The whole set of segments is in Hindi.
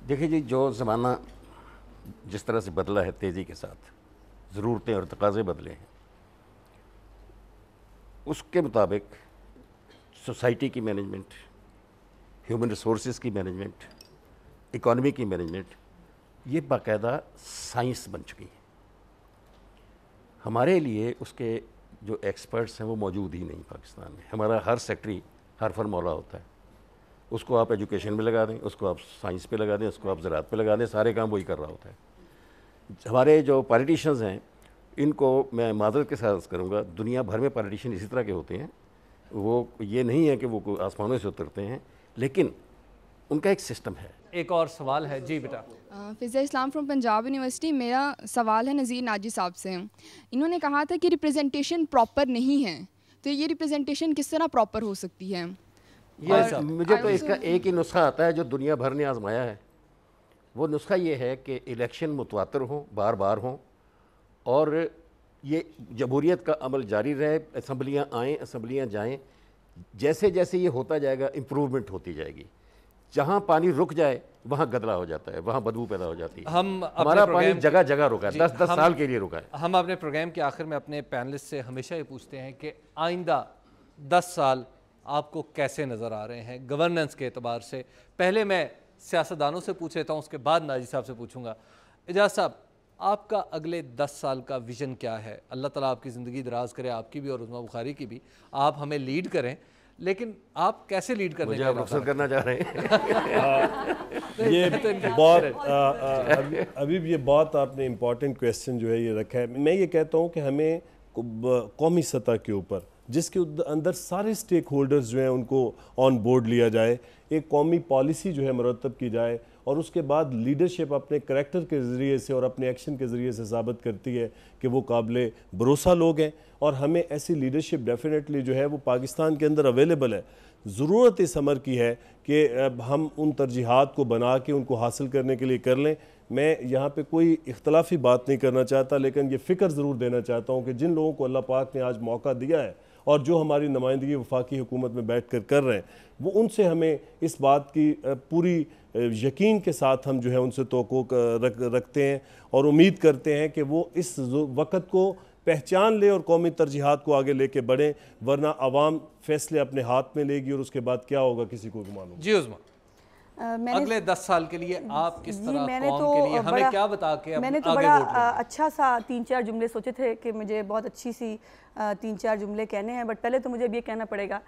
देखिए जी, जो ज़माना जिस तरह से बदला है तेज़ी के साथ, ज़रूरतें और तकाज़े बदले हैं, उसके मुताबिक सोसाइटी की मैनेजमेंट, ह्यूमन रिसोर्सेज की मैनेजमेंट, इकॉनमी की मैनेजमेंट, ये बाकायदा साइंस बन चुकी है। हमारे लिए उसके जो एक्सपर्ट्स हैं वो मौजूद ही नहीं पाकिस्तान में। हमारा हर सेक्रेटरी हर फॉर्मूला होता है, उसको आप एजुकेशन में लगा दें, उसको आप साइंस पे लगा दें, उसको आप ज़राअत पे लगा दें, सारे काम वही कर रहा होता है। हमारे जो पॉलिटिशियंस हैं, इनको मैं माज़रत के साथ अर्ज़ करूँगा, दुनिया भर में पॉलिटिशियन इसी तरह के होते हैं। वो ये नहीं है कि वो आसमानों से उतरते हैं, लेकिन उनका एक सिस्टम है। एक और सवाल है जी बेटा। फ़िज़ा इस्लाम फ्रॉम पंजाब यूनिवर्सिटी। मेरा सवाल है नज़ीर नाजी साहब से। इन्होंने कहा था कि रिप्रेजेंटेशन प्रॉपर नहीं है, तो ये रिप्रेजेंटेशन किस तरह प्रॉपर हो सकती है? ये मुझे तो इसका एक ही नुस्खा आता है जो दुनिया भर ने आजमाया है। वो नुस्खा ये है कि इलेक्शन मुतवातर हों, बार बार हों, और ये जमहूरियत का अमल जारी रहे, असम्बलियाँ आएँ, असम्बलियाँ जाएँ। जैसे जैसे ये होता जाएगा इम्प्रूवमेंट होती जाएगी। जहाँ पानी रुक जाए वहाँ गदला हो जाता है, वहाँ बदबू पैदा हो जाती है। हमारा पानी जगह जगह रुका है, 10-10 साल के लिए रुका है। हम अपने प्रोग्राम के आखिर में अपने पैनलिस्ट से हमेशा ये पूछते हैं कि आइंदा 10 साल आपको कैसे नज़र आ रहे हैं गवर्नेंस के एतबार से। पहले मैं सियासतदानों से पूछ लेता हूँ, उसके बाद नाजी साहब से पूछूंगा। एजाज साहब, आपका अगले 10 साल का विज़न क्या है? अल्लाह ताला आपकी ज़िंदगी दराज करे, आपकी भी और उस्मा बुखारी की भी। आप हमें लीड करें, लेकिन आप कैसे लीड करने मुझे आप रुखसत करना चाह रहे हैं? ये बहुत अभी भी ये बहुत आपने इम्पॉर्टेंट क्वेश्चन जो है ये रखा है। मैं ये कहता हूँ कि हमें कौमी सतह के ऊपर, जिसके अंदर सारे स्टेक होल्डर्स जो हैं उनको ऑन बोर्ड लिया जाए, एक कौमी पॉलिसी जो है मरतब की जाए, और उसके बाद लीडरशिप अपने करैक्टर के ज़रिए से और अपने एक्शन के ज़रिए से साबित करती है कि वो काबिल भरोसा लोग हैं। और हमें ऐसी लीडरशिप डेफिनेटली जो है वो पाकिस्तान के अंदर अवेलेबल है। ज़रूरत इस अमर की है कि हम उन तरजीहात को बना के उनको हासिल करने के लिए कर लें। मैं यहाँ पे कोई इख्तलाफी बात नहीं करना चाहता, लेकिन ये फ़िक्र ज़रूर देना चाहता हूँ कि जिन लोगों को अल्लाह पाक ने आज मौका दिया है और जो हमारी नुमाइंदगी वफाकी हुकूमत में बैठ कर कर रहे हैं, वो उनसे हमें इस बात की पूरी यकीन के साथ हम जो है उनसे तवक्को रखते हैं और उम्मीद करते हैं कि वो इस वक़्त को पहचान ले और कौमी तरजीहात को आगे लेके बढ़ें, वरना आवाम फैसले अपने हाथ में लेगी और उसके बाद क्या होगा किसी को भी मालूम। जी उस्मा, अगले 10 साल के लिए आप किस तरह कौम के लिए हमें क्या बता के मैंने तो बड़ा अच्छा सा 3-4 जुमले सोचे थे कि मुझे बहुत अच्छी सी 3-4 जुमले कहने हैं, बट पहले तो मुझे ये कहना पड़ेगा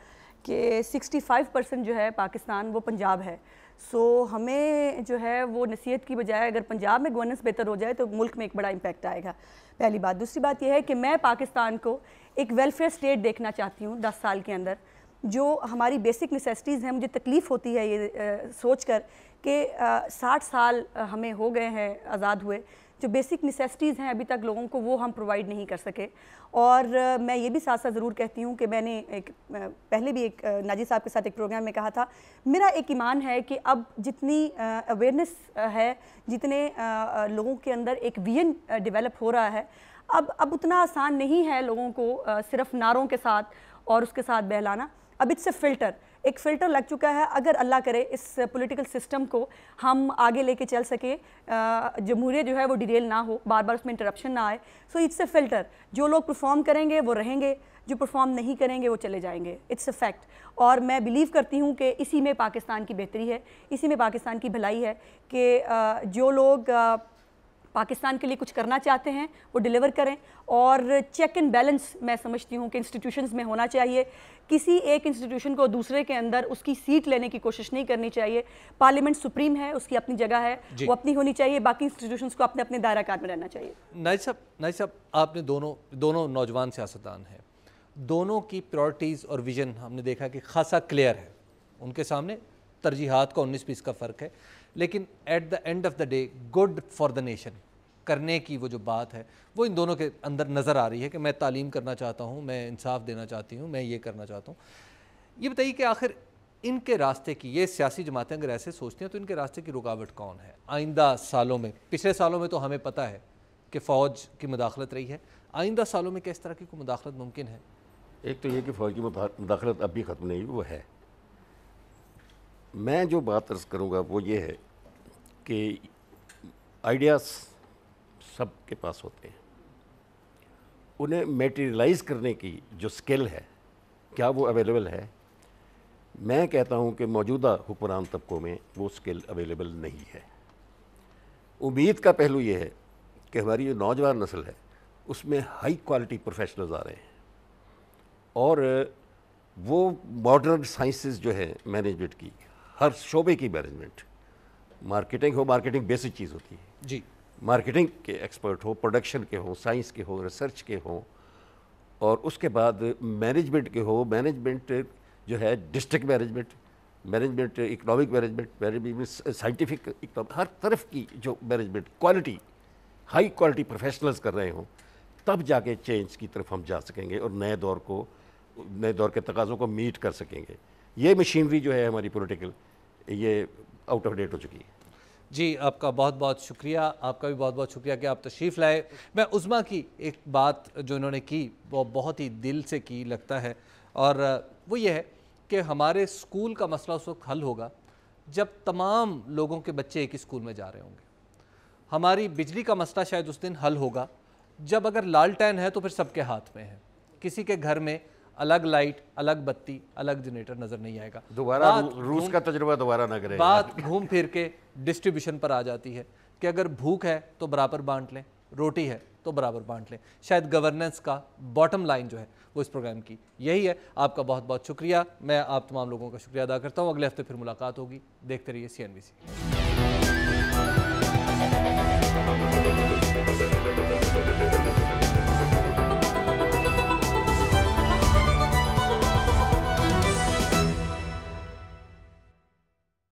कि 65% जो है पाकिस्तान वो पंजाब है। सो हमें जो है वो नसीहत की बजाय अगर पंजाब में गवर्नेंस बेहतर हो जाए तो मुल्क में एक बड़ा इम्पैक्ट आएगा, पहली बात। दूसरी बात यह है कि मैं पाकिस्तान को एक वेलफेयर स्टेट देखना चाहती हूँ 10 साल के अंदर। जो हमारी बेसिक नेसेसिटीज़ हैं, मुझे तकलीफ़ होती है ये सोच कर कि 60 साल हमें हो गए हैं आज़ाद हुए, जो बेसिक नेसेसिटीज़ हैं अभी तक लोगों को वो हम प्रोवाइड नहीं कर सके। और मैं ये भी साथ साथ ज़रूर कहती हूँ कि मैंने पहले भी एक नाजी साहब के साथ एक प्रोग्राम में कहा था, मेरा एक ईमान है कि अब जितनी अवेयरनेस है, जितने लोगों के अंदर एक विजन डेवलप हो रहा है, अब उतना आसान नहीं है लोगों को सिर्फ नारों के साथ और उसके साथ बहलाना। अब इट्स एक फ़िल्टर लग चुका है। अगर अल्लाह करे इस पॉलिटिकल सिस्टम को हम आगे लेके चल सके, जमहूरियत जो है वो डिरेल ना हो, बार बार उसमें इंटरप्शन ना आए। So it's a filter. जो लोग परफॉर्म करेंगे वो रहेंगे, जो परफॉर्म नहीं करेंगे वो चले जाएंगे। It's a fact. और मैं बिलीव करती हूँ कि इसी में पाकिस्तान की बेहतरी है, इसी में पाकिस्तान की भलाई है कि जो लोग पाकिस्तान के लिए कुछ करना चाहते हैं वो डिलीवर करें। और चेक एंड बैलेंस मैं समझती हूँ कि इंस्टीट्यूशंस में होना चाहिए। किसी एक इंस्टीट्यूशन को दूसरे के अंदर उसकी सीट लेने की कोशिश नहीं करनी चाहिए। पार्लियामेंट सुप्रीम है, उसकी अपनी जगह है, वो अपनी होनी चाहिए। बाकी इंस्टीट्यूशंस को अपने अपने दायरा कार में रहना चाहिए। नाइस साहब, आपने दोनों नौजवान सियासतदान हैं, दोनों की प्रायोरिटीज़ और विजन हमने देखा कि खासा क्लियर है। उनके सामने तरजीहात का 19-20 का फ़र्क है, लेकिन at the end of the day good for the nation करने की वो जो बात है वो इन दोनों के अंदर नज़र आ रही है कि मैं तालीम करना चाहता हूँ, मैं इंसाफ देना चाहती हूँ, मैं ये करना चाहता हूँ। ये बताइए कि आखिर इनके रास्ते की, ये सियासी जमातें अगर ऐसे सोचती हैं तो इनके रास्ते की रुकावट कौन है आइंदा सालों में? पिछले सालों में तो हमें पता है कि फ़ौज की मुदाखलत रही है, आइंदा सालों में किस तरह की कोई मुदाखलत मुमकिन है? एक तो ये कि फ़ौज की मुदाखलत अब भी ख़त्म नहीं, वो है। मैं जो बात अर्ज़ करूँगा वो ये है कि आइडियाज़ सबके पास होते हैं, उन्हें मटेरियलाइज करने की जो स्किल है क्या वो अवेलेबल है? मैं कहता हूं कि मौजूदा हुक्मरान तबकों में वो स्किल अवेलेबल नहीं है। उम्मीद का पहलू ये है कि हमारी जो नौजवान नस्ल है उसमें हाई क्वालिटी प्रोफेशनल्स आ रहे हैं और वो मॉडर्न साइंसेस जो है मैनेजमेंट की, हर शोबे की मैनेजमेंट, मार्केटिंग हो, मार्केटिंग बेसिक चीज़ होती है जी, मार्केटिंग के एक्सपर्ट हो, प्रोडक्शन के हो, साइंस के हो, रिसर्च के हो, और उसके बाद मैनेजमेंट के हो, मैनेजमेंट जो है district management, management economic management, management scientific, हर तरफ की जो management quality, high quality professionals कर रहे हों, तब जाके चेंज की तरफ हम जा सकेंगे और नए दौर के तकाज़ों को मीट कर सकेंगे। ये मशीनरी जो है हमारी पॉलिटिकल, ये आउट ऑफ डेट हो चुकी है। जी, आपका बहुत बहुत शुक्रिया, आपका भी बहुत बहुत शुक्रिया कि आप तशरीफ़ लाए। मैं उज़्मा की एक बात जो इन्होंने की वो बहुत ही दिल से की लगता है, और वो ये है कि हमारे स्कूल का मसला उस वक्त हल होगा जब तमाम लोगों के बच्चे एक ही स्कूल में जा रहे होंगे। हमारी बिजली का मसला शायद उस दिन हल होगा जब अगर लालटेन है तो फिर सबके हाथ में है, किसी के घर में अलग लाइट, अलग बत्ती, अलग जनरेटर नज़र नहीं आएगा। दोबारा रूस का तजुर्बा दोबारा ना करें। बात घूम फिर के डिस्ट्रीब्यूशन पर आ जाती है कि अगर भूख है तो बराबर बांट लें, रोटी है तो बराबर बांट लें। शायद गवर्नेंस का बॉटम लाइन जो है वो इस प्रोग्राम की यही है। आपका बहुत बहुत शुक्रिया। मैं आप तमाम लोगों का शुक्रिया अदा करता हूँ। अगले हफ्ते फिर मुलाकात होगी। देखते रहिए CNBC।